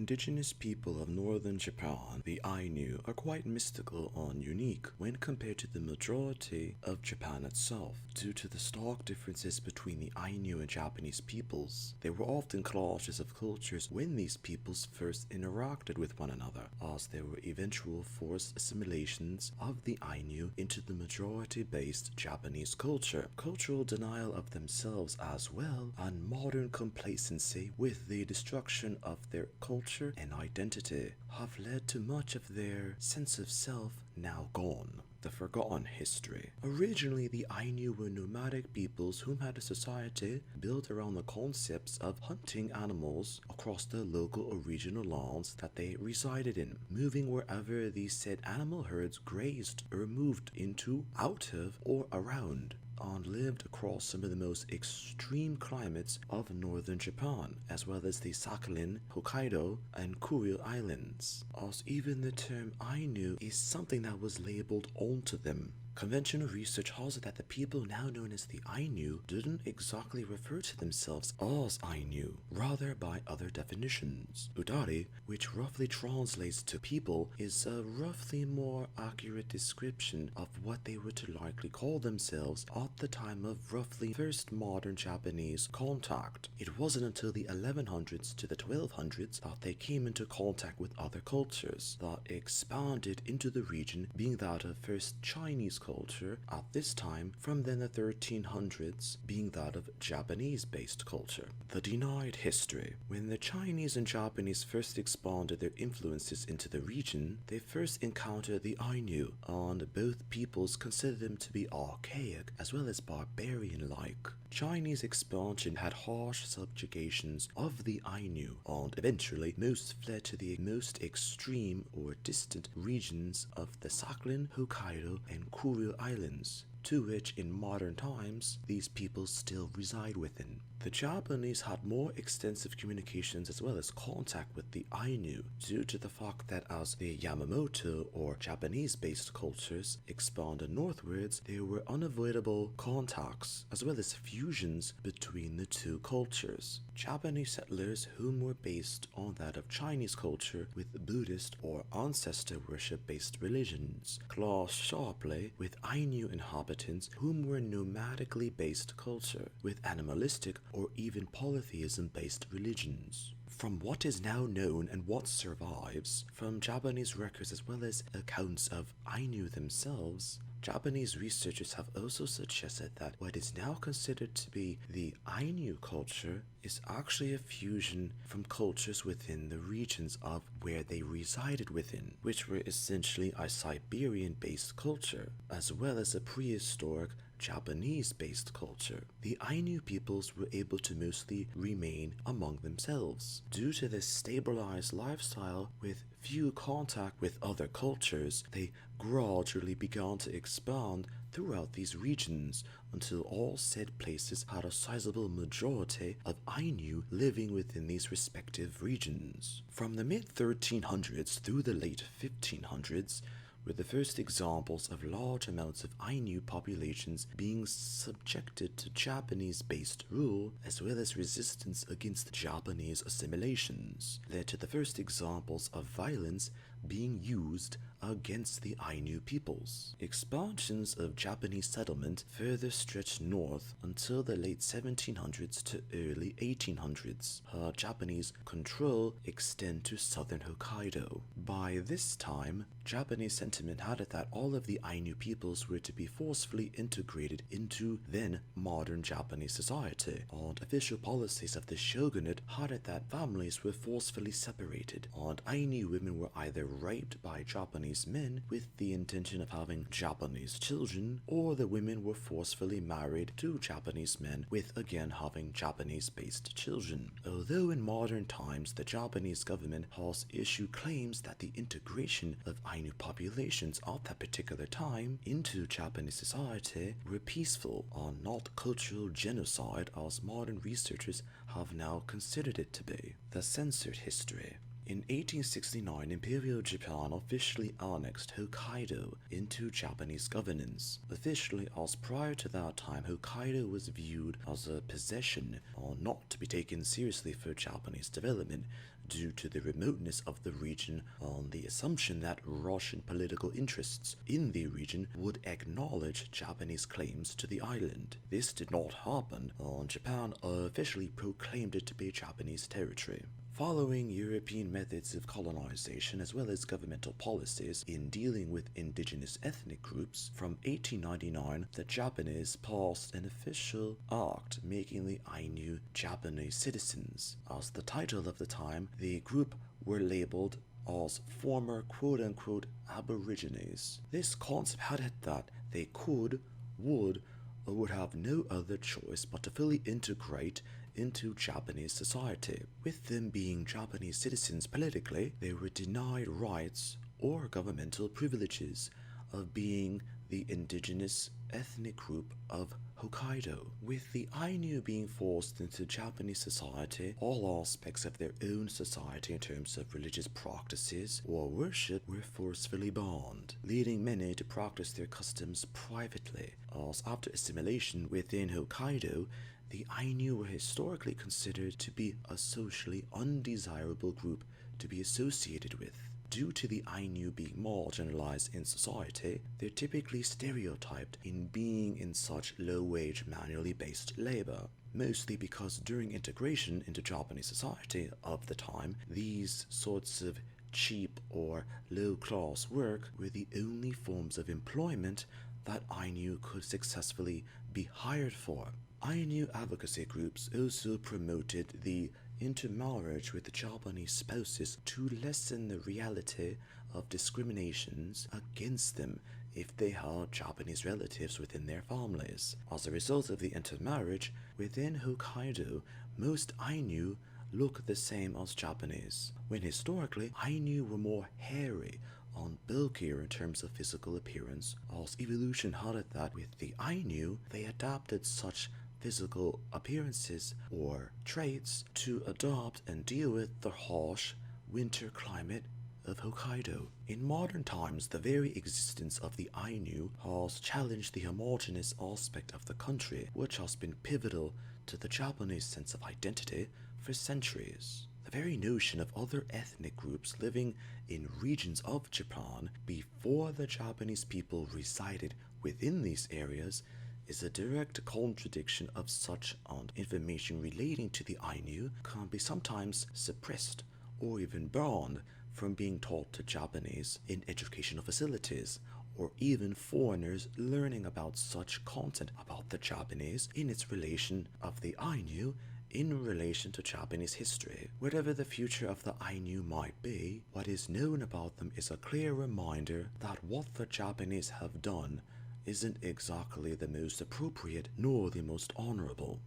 indigenous people of northern Japan, the Ainu, are quite mystical and unique when compared to the majority of Japan itself, due to the stark differences between the Ainu and Japanese peoples. There were often clashes of cultures when these peoples first interacted with one another, as there were eventual forced assimilations of the Ainu into the majority-based Japanese culture, cultural denial of themselves as well, and modern complacency with the destruction of their culture and identity have led to much of their sense of self now gone. The forgotten history. Originally, the Ainu were nomadic peoples whom had a society built around the concepts of hunting animals across the local or regional lands that they resided in, moving wherever these said animal herds grazed or moved into, out of, or around, and lived across some of the most extreme climates of northern Japan, as well as the Sakhalin, Hokkaido, and Kuril Islands, as even the term Ainu is something that was labeled onto them. Conventional research has it that the people now known as the Ainu didn't exactly refer to themselves as Ainu, rather by other definitions. Udari, which roughly translates to people, is a roughly more accurate description of what they were to likely call themselves at the time of roughly first modern Japanese contact. It wasn't until the 1100s to the 1200s that they came into contact with other cultures that expanded into the region, being that of first Chinese culture at this time, from then the 1300s being that of Japanese-based culture. The denied history. When the Chinese and Japanese first expanded their influences into the region, they first encountered the Ainu, and both peoples considered them to be archaic as well as barbarian-like. Chinese expansion had harsh subjugations of the Ainu, and eventually most fled to the most extreme or distant regions of the Sakhalin, Hokkaido, and Kuril Islands, to which in modern times these peoples still reside within. The Japanese had more extensive communications as well as contact with the Ainu, due to the fact that as the Yamato or Japanese-based cultures expanded northwards, there were unavoidable contacts as well as fusions between the two cultures. Japanese settlers whom were based on that of Chinese culture with Buddhist or ancestor worship-based religions clashed sharply with Ainu inhabitants whom were nomadically based culture with animalistic or even polytheism-based religions. From what is now known and what survives from Japanese records as well as accounts of Ainu themselves, Japanese researchers have also suggested that what is now considered to be the Ainu culture is actually a fusion from cultures within the regions of where they resided within, which were essentially a Siberian-based culture, as well as a prehistoric Japanese-based culture. The Ainu peoples were able to mostly remain among themselves. Due to this stabilized lifestyle with few contact with other cultures, they gradually began to expand throughout these regions until all said places had a sizable majority of Ainu living within these respective regions. From the mid-1300s through the late 1500s, were the first examples of large amounts of Ainu populations being subjected to Japanese-based rule, as well as resistance against Japanese assimilations, led to the first examples of violence being used against the Ainu peoples. Expansions of Japanese settlement further stretched north until the late 1700s to early 1800s. Japanese control extend to southern Hokkaido. By this time, Japanese sentiment had it that all of the Ainu peoples were to be forcefully integrated into then modern Japanese society, and official policies of the shogunate had it that families were forcefully separated, and Ainu women were either raped by Japanese men with the intention of having Japanese children, or the women were forcefully married to Japanese men with again having Japanese-based children. Although in modern times the Japanese government has issued claims that the integration of Ainu populations at that particular time into Japanese society were peaceful and not cultural genocide as modern researchers have now considered it to be. The censored history. In 1869, Imperial Japan officially annexed Hokkaido into Japanese governance. Officially, as prior to that time, Hokkaido was viewed as a possession or not to be taken seriously for Japanese development due to the remoteness of the region on the assumption that Russian political interests in the region would acknowledge Japanese claims to the island. This did not happen, and Japan officially proclaimed it to be Japanese territory. Following European methods of colonization as well as governmental policies in dealing with indigenous ethnic groups, from 1899 the Japanese passed an official act making the Ainu Japanese citizens. As the title of the time, the group were labeled as former quote-unquote aborigines. This concept had it that they could, would, or would have no other choice but to fully integrate into Japanese society. With them being Japanese citizens politically, they were denied rights or governmental privileges of being the indigenous ethnic group of Hokkaido. With the Ainu being forced into Japanese society, all aspects of their own society in terms of religious practices or worship were forcefully banned, leading many to practice their customs privately, as after assimilation within Hokkaido, the Ainu were historically considered to be a socially undesirable group to be associated with. Due to the Ainu being marginalized in society, they're typically stereotyped in being in such low-wage manually based labor, mostly because during integration into Japanese society of the time, these sorts of cheap or low-class work were the only forms of employment that Ainu could successfully be hired for. Ainu advocacy groups also promoted the intermarriage with the Japanese spouses to lessen the reality of discriminations against them if they had Japanese relatives within their families. As a result of the intermarriage, within Hokkaido, most Ainu look the same as Japanese, when historically Ainu were more hairy and bulkier in terms of physical appearance, as evolution had it that with the Ainu, they adapted such physical appearances or traits to adopt and deal with the harsh winter climate of Hokkaido. In modern times, the very existence of the Ainu has challenged the homogeneous aspect of the country, which has been pivotal to the Japanese sense of identity for centuries. The very notion of other ethnic groups living in regions of Japan before the Japanese people resided within these areas is a direct contradiction of such, and information relating to the Ainu can be sometimes suppressed or even banned from being taught to Japanese in educational facilities, or even foreigners learning about such content about the Japanese in its relation of the Ainu in relation to Japanese history. Whatever the future of the Ainu might be, what is known about them is a clear reminder that what the Japanese have done isn't exactly the most appropriate nor the most honorable.